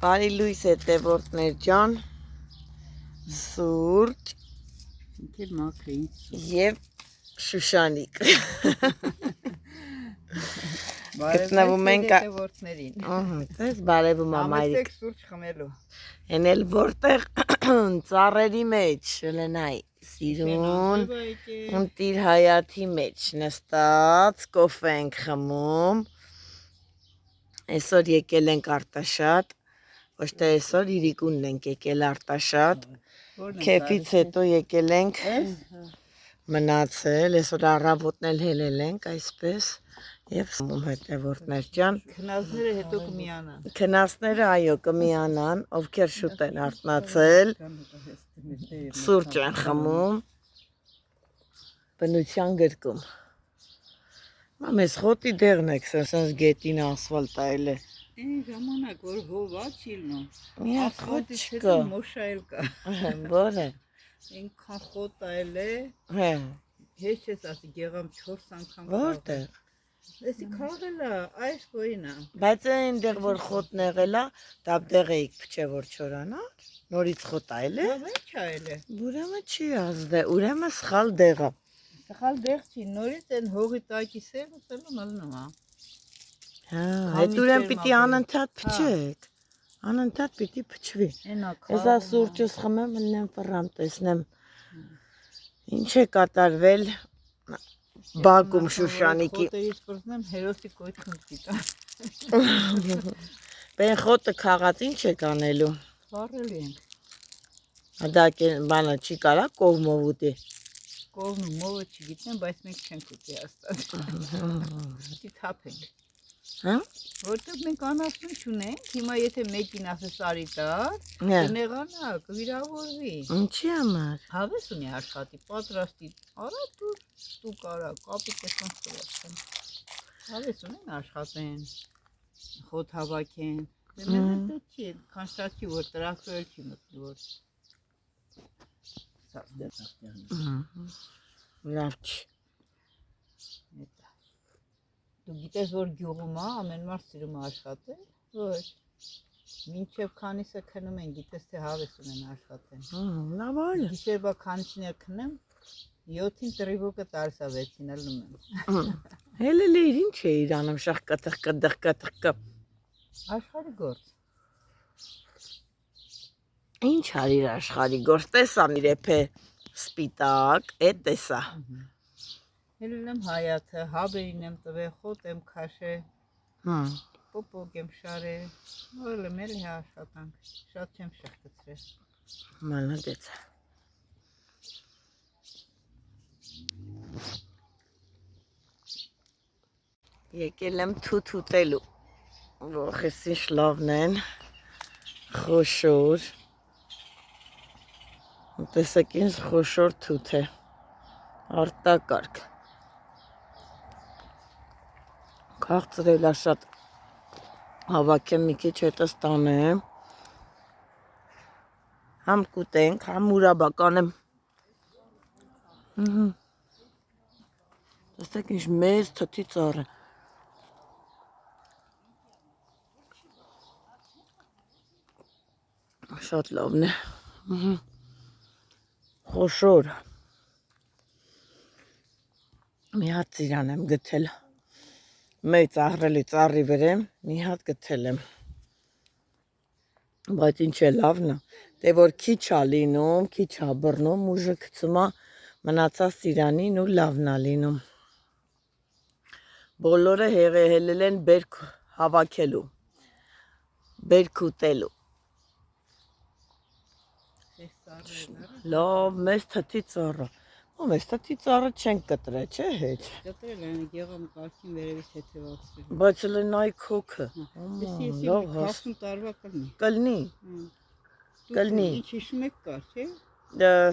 Բարի լույս հետևորդներ ջան, Սուրճ և Շուշանիկ գտնվում ենք բարևում ամայրիկ են էլ որտեղ ծառերի մեջ շլենայ սիրուն ընտիր հայաթի մեջ նստած կոֆե ենք խմում այսօր եկել ենք Արտաշատ ոչ թե այսօր իրիկունն ենք եկել Արտաշատ քեֆից հետո եկել ենք մնացել այսօր առավոտն էլ հելել ենք այսպես և սմում հետևորդներ ջան քնածները այո կմիանան ովքեր շուտ են արթնացել սուրճ են խմում բնության գրկում մեզ խոտի դեղն եք սենց գետին ասվալտ այլ է ժամանակ որ հովա չիլնում մի հատ խոտ չկա մոշայել կա բորը ինքան խոտ այլ է հեչ ես ասի գեղամ 4 անգամ որտեղ Էսի քաղելա այս գոյնա բայց այնտեղ որ խոտն եղելա դապտեղ էիք փչե որ չորանար նորից խոտ այլ է ինչ այլ է ուրեմն չի ազդե ուրեմն սխալ դեղա սխալ դեղ չի նորից այն հողի տակի սև ուտելու մալնում է Հետ ուրեմն պիտի անընդհատ փչեք անընդհատ պիտի փչվի Էսա սուրճս խմեմ լնեմ ֆռամ տեսնեմ ինչ է կատարվել Բակում Շուշանիկի Խոտերից բռնեմ հերոսի կոյթքն գիտա Բեն խոտը քաղած ինչ եք անելու Վառելի ենք Դա բանը չի կարա կողմով ուտի Կողմը մովը չգիտեմ բայց մենք չենք ուտի աստված Պիտի թափենք Որտեղ մենք անասուն չունենք, հիմա եթե մեկին ասես արի տար, կնեղանա, կվիրավորվի Ինչի համար Հավես ունի աշխատի, պատրաստի, արա դու կարա, կապի տեսան խրացեն Հավես ունեն աշխատեն, խոտ հավաքեն Մենք դե չի, քան շատ չի, որ տրակտորել չի մտնի, որ Լավ չի Դու գիտես, որ գյուղում է, ամեն մարդ սիրում է աշխատել, ոչ, մինչև քանիսը քնում են, գիտես, թե հավես ունեն աշխատեն Լավ այլ Գիշերվա քանիսին է քնեմ, 7-ին տրիվոկը տարս է 6-ին էլ լում եմ Հելել էիր, ինչ է իրանում, շախ կտղ Աշխարի գործ Ինչ արիր աշխարի գործ, տեսան իրեփ է սպիտակ, էդ տեսա Հելել եմ հայաթը, հաբերին եմ տվել, խոտ եմ քաշե, պոպոկ եմ շարե, որել եմ էլի աշխատանք, շատ չեմ շղթցրել Մալադեց Եկել եմ թութ ուտելու, որպես ինչ լավն են, խոշոր, տեսեք ինձ խոշոր թութ է, արտակարգ Քաղցրելա շատ հավաքեմ մի քիչ հետս տանեմ Համ կուտենք, համ ուրաբական եմ Տեսեք ինչ մեծ թթի ծառ է Շատ լավն է Խոշոր Մի հատ ծիրան եմ գտել Մեծ ահռելի ծառի վրա մի հատ գտել եմ Բայց ինչ է լավն է Դե որ քիչ է լինում, քիչ է բռնում ուժը գցում է մնացած ծիրանին ու լավն է լինում Բոլորը հելել են բերք հավաքելու Բերք ուտելու Լավ, մեծ թթի ծառը Մեզ թթի ծառը չենք կտրել, չէ հեչ Կտրել են, գեղամ կարգին վերևից հետևացրել Բայց էլ են այ քոքը Լավ 40 տարվա կլնի Կլնի Ինչ հիշում եք կար, չէ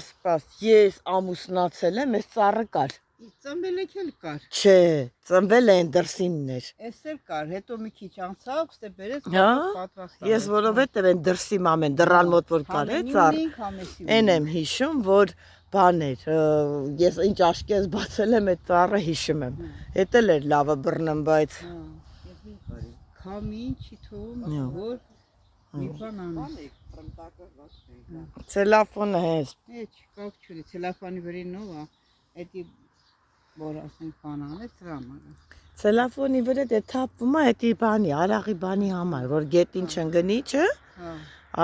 Սպաս, ես ամուսնացել եմ, ես ծառը կար Ծնվել եք էլ կար Չէ, ծնվել են դրսիններ Էս էլ կար, հետո մի քիչ անցավ, ստե բերեց պատրաստավ Ես որովհետև են դրսի մամեն, դռան մոտ որ կար է ծառ Են եմ հիշում, որ բան էր, ես ինչ աշկես բացել եմ, այդ ծառը հիշում եմ Էդ էլ էր լավը բռնում, բայց Քամին չի թողում, որ Մի բան անես։ Ցելոֆոնը հես։ Էջ կապ չունի, ցելոֆանի վրա նովա, էդի որ ասենք բան անես դրա համար։ Ցելոֆոնի վրա դե թափվում է էդի բանի, արաղի բանի համար, որ գետին չընկնի, չէ՞։ Հա։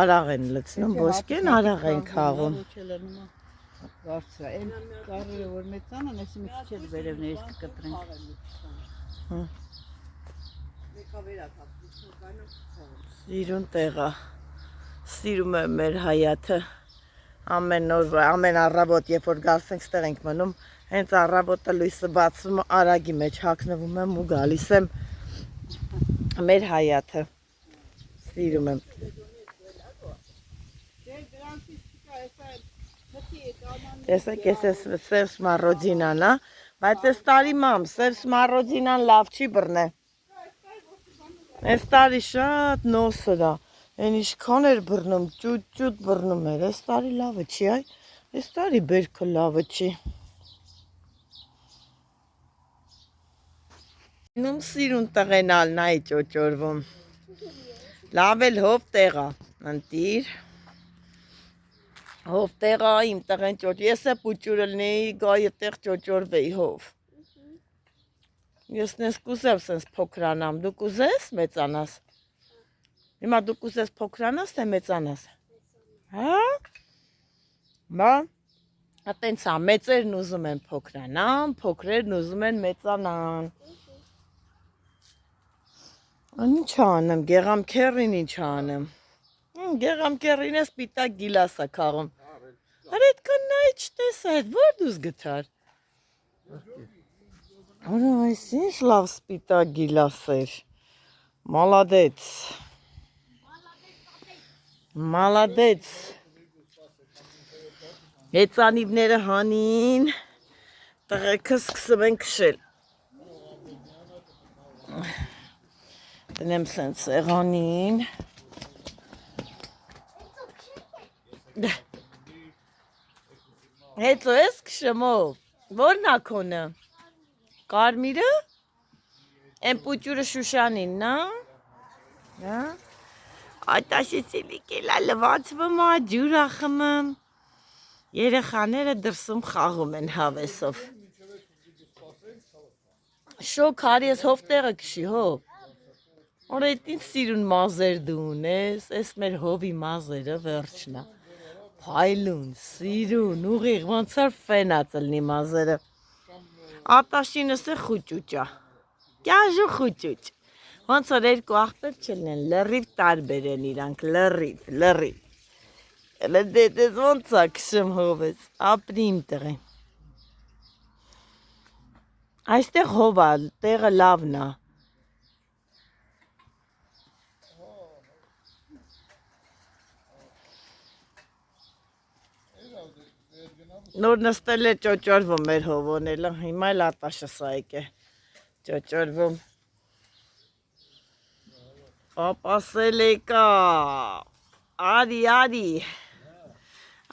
Արաղ են լցնում, ոսկեն արաղ են քաղում։ Բարձր, այն կարերը որ մեծանան, այսի մի քիչ էլ վերևներից կկտրենք։ Սիրուն տեղա։ Սիրում եմ մեր Հայաթը։ Ամեն օր, ամեն առավոտ, երբ որ գալիս ենք, ստեղ ենք մնում, հենց առավոտը լույսը բացվում, արագի մեջ հագնվում եմ ու գալիս եմ մեր Հայաթը։ Սիրում եմ։ Տեսեք, ես սև սմառոդինան, հա, բայց այս տարի մամ, սև սմառոդինան լավ չի բռնե։ Այս տարի շատ նոսր է, այն ինչքան էր բռնում, ճուտ բռնում էր, այս տարի լավը չի, այ, այս տարի բերքը լավը չի։ Ինում սիրուն տղենալն այ ճոճորվում։ Լավ էլ հով տեղա, ընտիր։ Հով տեղա իմ տղեն ճոճ, ես է պուճուրը լնեի, գա ետեղ ճոճորվեի հով։ Ես նես կուզեմ սենց փոքրանամ, դու կուզես մեծանաս։ Հիմա դու կուզես փոքրանաս, թե մեծանաս։ Հա? Բա, տենց է, մեծերն ուզում են փոքրանան, փոքրերն ուզում են մեծանան։ Ինչ անեմ, գեղամքերին ինչ անեմ։ Գեղամքերին է սպիտակ գիլաս է քաղում։ Արա այդքան նայ չտեսա, այդ որ դուս գտար։ Արա այս ինչ լավ սպիտակ գիլաս էր։ Մալադեց։ Մալադեց։ Հեծանիվները հանին, տղեքը սկսում են քշել։ Տնեմ սենց սեղանին։ Հետո ես քշմով, որն ակոնը, կարմիրը, են պուճուրը շուշանին, նա, այդ ասեցելի կելա լվացվում է, ջուր ախմում, երեխաները դրսում խաղում են հավեսով, շոք հարի ես հով տեղը քշի հով, որ այդ ինչ սիրուն մազեր դու ունես, ես մեր հովի մազերը վերջնա, փայլուն, սիրուն, ուղիղ, ոնց որ ֆենա ծլնի մազերը, ատաշինս է խուճուճա, կյաժու խուճուճ, ոնց որ երկու աղբեր չլնեն, լրիվ տարբեր են իրանք, լրիվ, Elə դեդես ոնց է քշում հովես, ապրի իմ տղեն, այստեղ հով է, տեղը լավն է, նոր նստել է ճոճորվում մեր հովոն, հիմա էլ ատաշը սայք է ճոճորվում, պապասել եկա,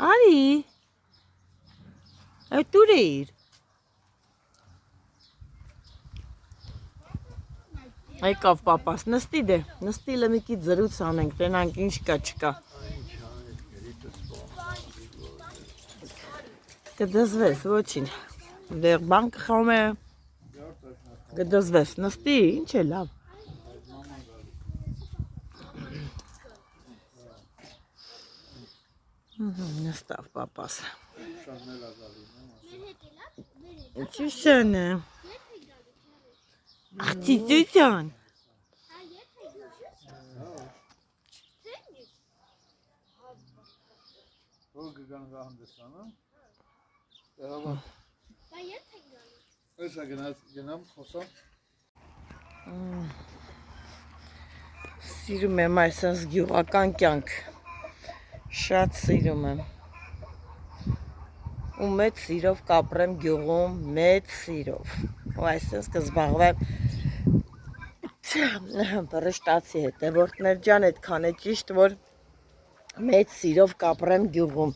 արի, այդ ուր էիր, եկավ պապաս, նստի դե, նստի լմիկի զրուց անենք, տենանք ինչ կա չկա, կդզվես, ոչին, դեղ բան կխում է, կդզվես, նստի, ինչ է լավ, նստավ պապաս, ինչիշան է, աղցիծության, Սիրում եմ այսպես գյուղական կյանք, շատ սիրում եմ, ու մեծ սիրով կապրեմ գյուղում, մեծ սիրով, ու այսպես կզբաղվեմ բրշտացի հետևորդներ ջան, այդքան է ճիշտ, որ մեծ սիրով կապրեմ գյուղում,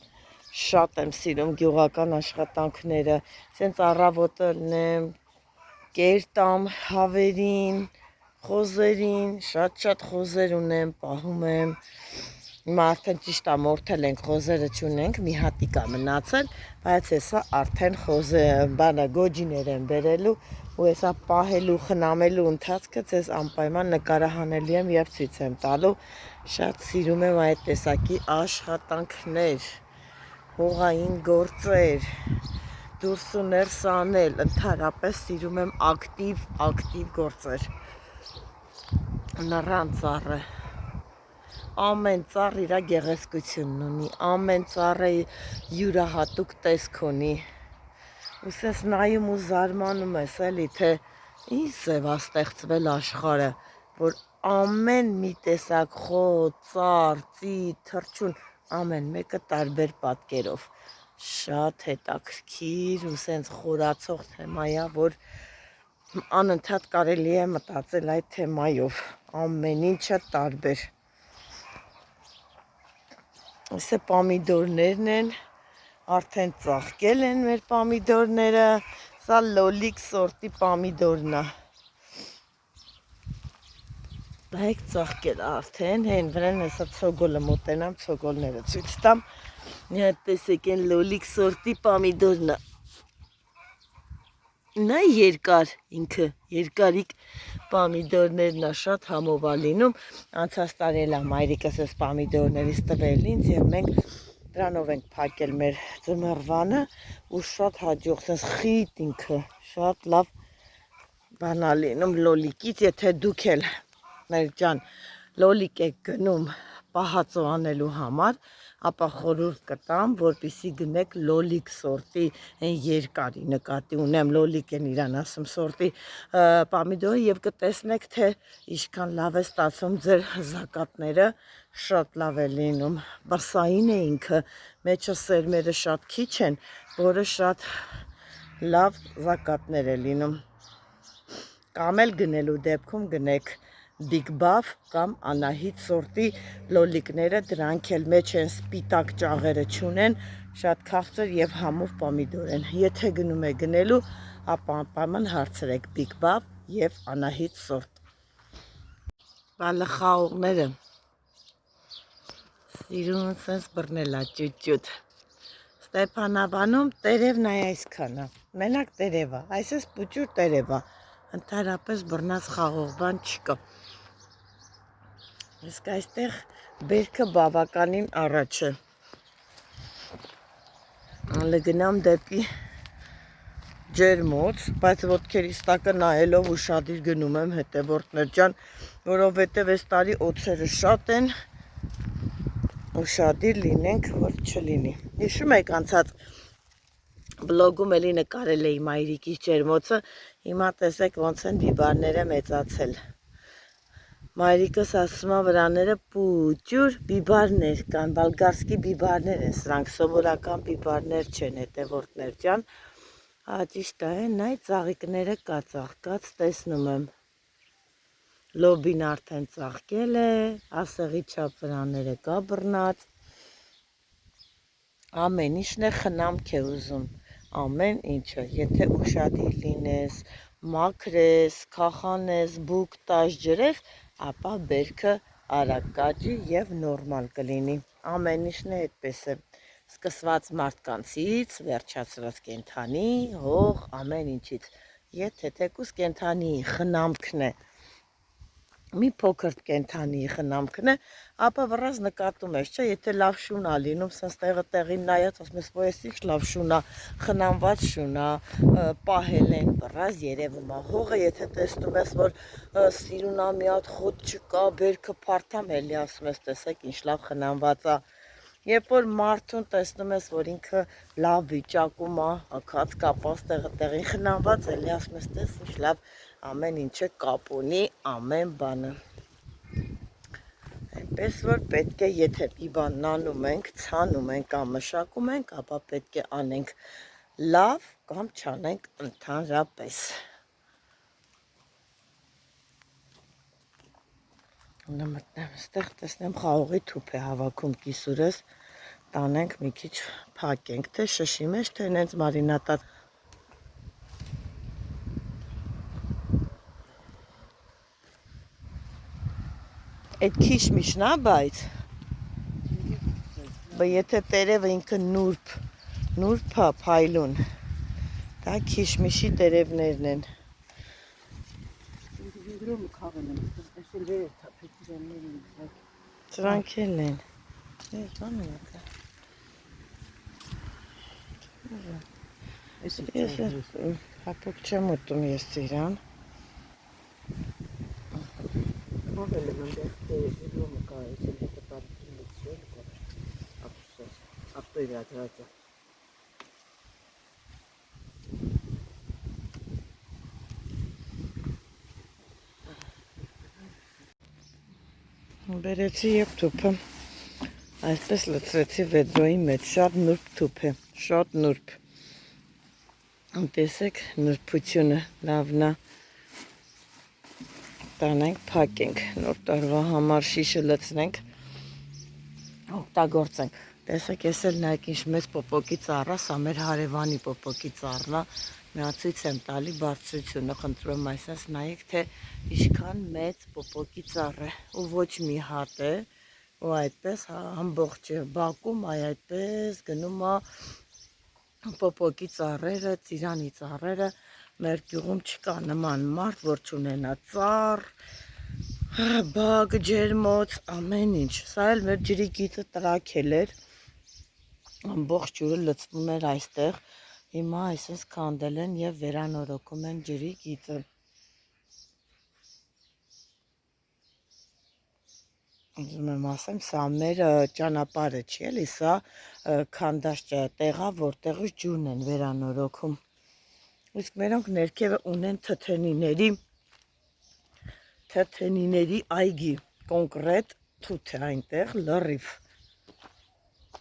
շատ եմ սիրում գյուղական աշխատանքները, սենց առավոտը լնեմ, կեր տամ հավերին, խոզերին, շատ խոզեր ունեմ, պահում եմ։ Հիմա արդեն ճիշտ է մորթել ենք, խոզերը չունենք, մի հատիկ է մնացել, բայց հեսա արդեն գոջիներ են բերելու ու հեսա պահելու, խնամելու ընթացքը ձեզ անպայման նկարահանելու եմ եւ ցույց եմ տալու։ Շատ սիրում եմ այդ տեսակի աշխատանքներ, հողային գործեր, դուրս ու ներս անել, ընդհանրապես սիրում եմ ակտիվ գործեր։ Նռան ծառը, ամեն ծառ իր գեղեցկությունն ունի, ամեն ծառը յուրահատուկ տեսք ունի, ու սենց նայում ու զարմանում ես էլի, թե ինչ ձև է ստեղծվել աշխարհը, որ ամեն մի տեսակ խոտ, ծառ, ծիտ, թռչուն, ամեն մեկը տարբեր պատկերով, շատ հետաքրքիր ու սենց խորացող թեմա է, որ անընդհատ կարելի է մտածել այդ թեմայով, ամեն ինչը տարբեր։ Այսը պամիդորներն են, արդեն ծաղկել են մեր պամիդորները, սա լոլիկ սորտի պամիդորն է։ Նայեք ծաղկել արդեն, հեն վրան հեսա ցոգոլը մոտենամ, ցոգոլները ցույց տամ, մի հատ տեսեք են լոլիկ սորտի պամիդորն է։ Նա երկար, ինքը երկարիկ պամիդորներն է, շատ համով է լինում, անցած տարի էլ մայրիկս էս պամիդորներից տվել ինձ եւ մենք դրանով ենք փակել մեր ձմեռվանը ու շատ հաջող, sense խիտ ինքը, շատ լավ բան է լինում լոլիկից, եթե դուք էլ մեր ջան լոլիկ եք գնում պահածո անելու համար, ապա խորհուրդ կտամ, որպեսզի գնեք լոլիկ սորտի, այն երկարի նկատի ունեմ, լոլիկ են իրան ասում սորտի պամիդորը եւ կտեսնեք, թե ինչքան լավ է ստացվում ձեր զակատները, շատ լավ է լինում, բրսային է ինքը, մեջը սերմերը շատ քիչ են, որը շատ լավ զակատներ է լինում, կամ էլ գնելու դեպքում գնեք Big Buff կամ Անահիտ սորտի լոլիկները, դրանք էլ մեջ են սպիտակ ճաղերը չունեն, շատ քաղցր եւ համով պամիդոր են։ Եթե գնում եք գնելու, ապա անպայման հարցրեք Big Buff եւ Անահիտ սորտ։ Բալխաղողները սիրուն sense բռնելա ճուտ։ Ստեփանավանում տերևն այ այսքան է։ Մենակ տերևա, այսպես պուճուր տերևա։ Ընդհանրապես բռնած խաղող բան չկա։ Իսկ այստեղ բերքը բավականին առաջ է։ Լգնամ դեպի ջերմոց, բայց ոտքերիս տակը նայելով ուշադիր գնում եմ հետևորդներ ջան, որովհետև այս տարի օձերը շատ են, ուշադիր լինենք, որ չլինի։ Հիշում եք անցած բլոգում էլի նկարել էի մայրիկի ջերմոցը, հիմա տեսեք ոնց են բիբարները մեծացել։ Մայրիկս ասում է վրաները պուճուր բիբարներ կան, բալգարսկի բիբարներ են, սրանք սովորական բիբարներ չեն, հետևորդներ ջան, ճիշտ է, նայ ծաղիկները կա ծաղկած, տեսնում եմ, լոբին արդեն ծաղկել է, ասեղի չափ վրաները կա բռնած, ամեն ինչն է խնամք է ուզում, ամեն ինչը, եթե ուշադիր լինես, մաքրես, քախանես, բուկ տաս ջրես, ապա բերքը արագ կաճի եւ նորմալ կլինի, ամեն ինչն է այդպես է, սկսված մարդկանցից, վերջացրած կենդանի, հող, ամեն ինչից, եթե թեկուս կենդանի խնամքն է, մի փոքր կենդանի խնամքն է, ապա վրազ նկատում ես, չէ, եթե լավ շուն է լինում, սենց տեղին նայած, ասում ես, որ ես ինչ լավ շուն է, խնամված շուն է, պահել են, վրազ երևում է, հողը եթե տեսնում ես, որ սիրուն է, մի հատ խոտ չկա, բերքը փարթամ էլի ասում ես, տեսեք ինչ լավ խնամված է, երբ որ մարդուն տեսնում ես, որ ինքը լավ վիճակում է, հագած կապած տեղին խնամված էլի ասում ես, տես ինչ լավ ամեն ինչը կապ ունի, ամեն բանը։ Այնպես որ պետք է, եթե մի բան անում ենք, ցանում ենք կամ մշակում ենք, ապա պետք է անենք լավ կամ չանենք ընդհանրապես։ Նա մտնեմ այստեղ, տեսնեմ խաղողի թուփ է հավաքում կիսուրս, տանենք մի քիչ փակենք, թե շշի մեջ, թե հենց մարինատած Այդ քիշմիշն է, բայց եթե տերևը ինքը նուրբ է, փայլուն, դա քիշմիշի տերևներն են։ Սրանք էլ են։ Ես բան եկա։ Ես հապոք չեմ ուտում ես իրան։ Բերեցի YouTube-ը, այսպես լցրեցի վեդրոյի մեջ, շատ նուրբ թուփ է, շատ նուրբ։ Տեսեք նուրբությունը, լավն է։ Տանենք, փակենք, նոր տարվա համար շիշը լցնենք, օգտագործենք։ Տեսեք, ես էլ նայեք ինչ մեծ պոպոկի ծառա, սա մեր հարևանի պոպոկի ծառն է, միացույց եմ տալի բարձրությունը, խնդրում եմ այսպես նայեք, թե ինչքան մեծ պոպոկի ծառ է, ու ոչ մի հատ է, ու այդպես ամբողջ է բակում, այդպես գնում է պոպոկի ծառերը, ծիրանի ծառերը, մեր գյուղում չկա նման մարդ, որ չունենա ծառ, բակ, ջերմոց, ամեն ինչ։ Սա էլ մեր ջրի գիծը տրաքել էր, ամբողջ ջուրը լցվում էր այստեղ, հիմա այսպես քանդել են և վերանորոգում են ջրի գիծը։ Ուզում եմ ասեմ, սա մեր ճանապարհը չի էլի, սա քանդած տեղա, որտեղից ջուրն են վերանորոգում։ Իսկ մերոնք ներքևը ունեն թթենիների այգի, կոնկրետ թութ է այնտեղ, լրիվ։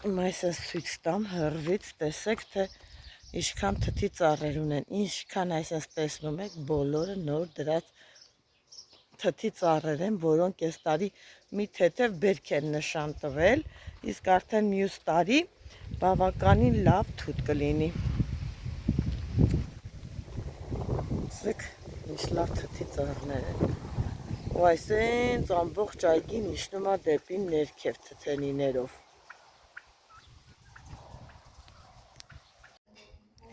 Այսպես ցույց տամ հեռվից, տեսեք, թե ինչքան թթի ծառեր ունեն, ինչքան այսպես տեսնում եք, բոլորը նոր դրած թթի ծառեր են, որոնք այս տարի մի թեթև բերք են նշան տվել, իսկ արդեն մյուս տարի բավականին լավ թութ կլինի։ Տեսեք, ինչ լավ թթի ծառներ են։ Ու այսենց ամբողջ այգին իջնում է դեպի ներքև թթենիներով։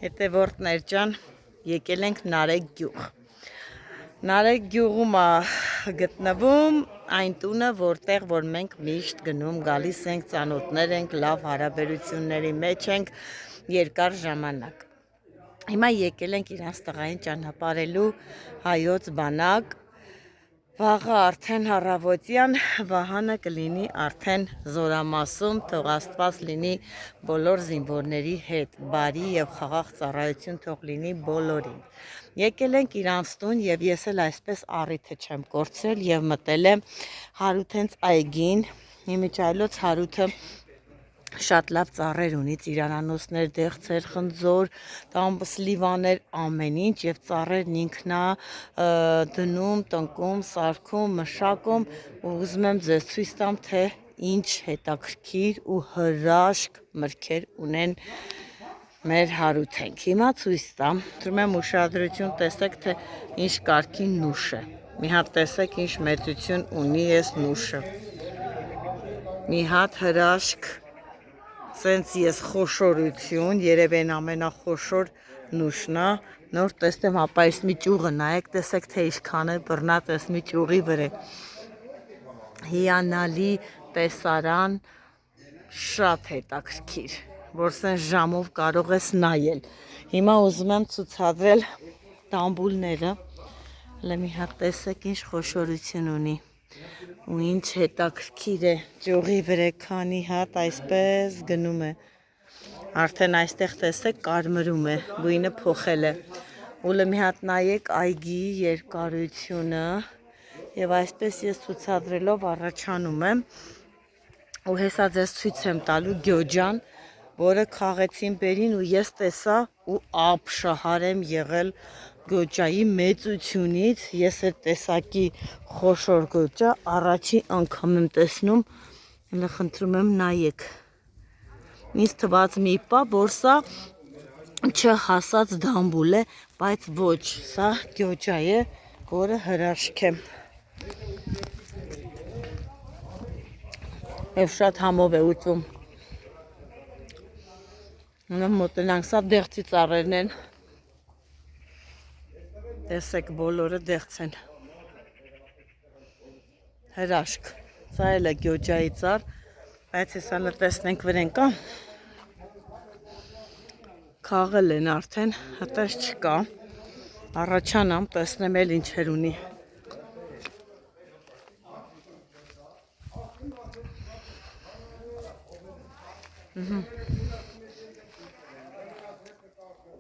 Հետևորդներ ջան, եկել ենք Նարեկ գյուղ։ Նարեկ գյուղում է գտնվում այն տունը, որտեղ որ մենք միշտ գնում, գալիս ենք, ծանոթներ ենք, լավ հարաբերությունների մեջ ենք երկար ժամանակ։ Հիմա եկել ենք իրանց տղային ճանապարհելու հայոց բանակ, վաղը արդեն առավոտյան Վահանը կլինի արդեն Զորամասում, թող Աստված լինի բոլոր զինվորների հետ, բարի և խաղաղ ծառայություն թող լինի բոլորին։ Եկել ենք իրանց տուն և ես էլ այսպես առիթը չեմ կորցրել և մտել եմ Հարութենց այգին, իմիջիայլոց Հարութը շատ լավ ծառեր ունի, ծիրանանոցներ, դեղցեր, խնձոր, սլիվաներ, ամեն ինչ և ծառերն ինքն է դնում, տնկում, սարքում, մշակում ու ուզում եմ ձեզ ցույց տամ, թե ինչ հետաքրքիր ու հրաշք մրգեր ունեն մեր Հարութենք։ Հիմա ցույց տամ, թվում եմ ուշադրություն տեսեք, թե ինչ կարգի նուշ է։ Մի հատ տեսեք ինչ մեծություն ունի այս նուշը։ Մի հատ հրաշք, սենց ես խոշորություն, երևեն ամենախոշոր նուշն է, նոր տեսնեմ, ապա այս մի ճյուղը նայեք, տեսեք, թե ինչքան է բռնած այս մի ճյուղի վրա։ Հիանալի տեսարան, շատ հետաքրքիր, որ սենց ժամով կարող ես նայել։ Հիմա ուզում եմ ցուցադրել տամբուլները, մի հատ տեսեք ինչ խոշորություն ունի ու ինչ հետաքրքիր է, ճյուղի վրա քանի հատ այսպես գնում է, արդեն այստեղ տեսեք կարմրում է, գույնը փոխել է, ու մի հատ նայեք այգի երկարությունը և այսպես ես ցուցադրելով առաջանում եմ ու հեսա ձեզ ցույց եմ տալու գյոջան, որը քաղեցին բերին ու ես տեսա ու ապշահար եմ եղել գոջայի մեծությունից, ես այդ տեսակի խոշոր գոջա առաջի անգամ եմ տեսնում, խնդրում եմ նայեք, ինձ թված մի պա, որ սա չհասած դամբուլ է, բայց ոչ, սա գյոջա է, որը հրաշք է։ Եվ շատ համով է ուտվում։ Մոտենանք, սա դեղցի ծառերն են։ Տեսեք, բոլորը դեղց են։ Հրաշք։ Սա էլ է գյոջայի ծառ, բայց հեսա նտեսնենք վրեն կա։ Քաղել են արդեն, հտես չկա։ Առաջանամ, տեսնեմ էլ ինչեր ունի։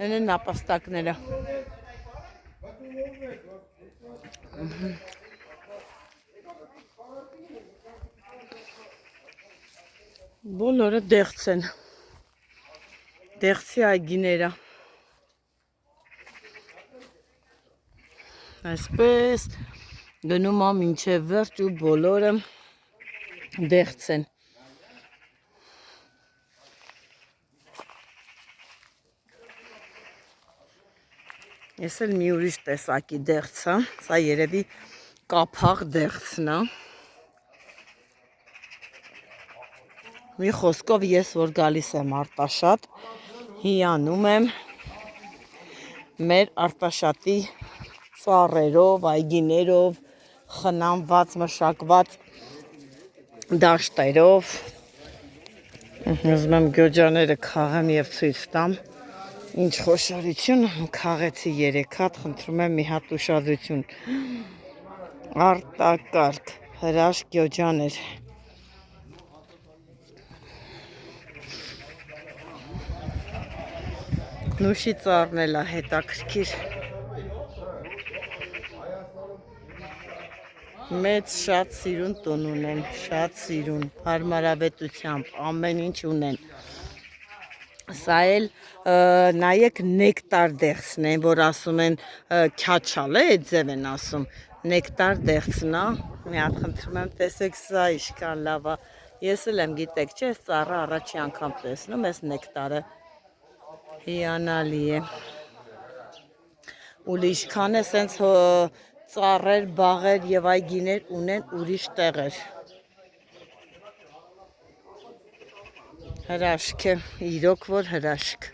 Են են նապաստակները։ Բոլորը դեղց են։ Դեղցի այգիները։ Այսպես գնում եմ մինչև վերջ ու բոլորը դեղց են։ Ես էլ մի ուրիշ տեսակի դեղց է, սա երևի կափաղ դեղցն է։ Մի խոսքով ես որ գալիս եմ Արտաշատ, հիանում եմ մեր Արտաշատի ծառերով, այգիներով, խնամված, մշակված դաշտերով։ Ուզում եմ գյոջաները քաղեմ և ցույց տամ։ Ինչ խոշորություն, քաղեցի 3 հատ, խնդրում եմ մի հատ ուշադրություն։ Արտակարգ, հրաշք գյոջաներ։ Նուշի ծառն էլ է հետաքրքիր։ Մեծ շատ սիրուն տուն ունեն, շատ սիրուն, հարմարավետությամբ, ամեն ինչ ունեն։ Սա էլ նայեք նեկտար դեղցն են, որ ասում են քյաչալ է, այդ ձև են ասում, նեկտար դեղցն է, մի հատ խնդրում եմ տեսեք սա իշքան լավ է, ես էլ եմ գիտեք չէ, այս ծառը առաջի անգամ տեսնում, այս նեկտարը հիանալի է, ու իշքան է սենց ծառեր, բաղեր և այգիներ ունեն ուրիշ տեղեր, հրաշք է, իրոք որ հրաշք։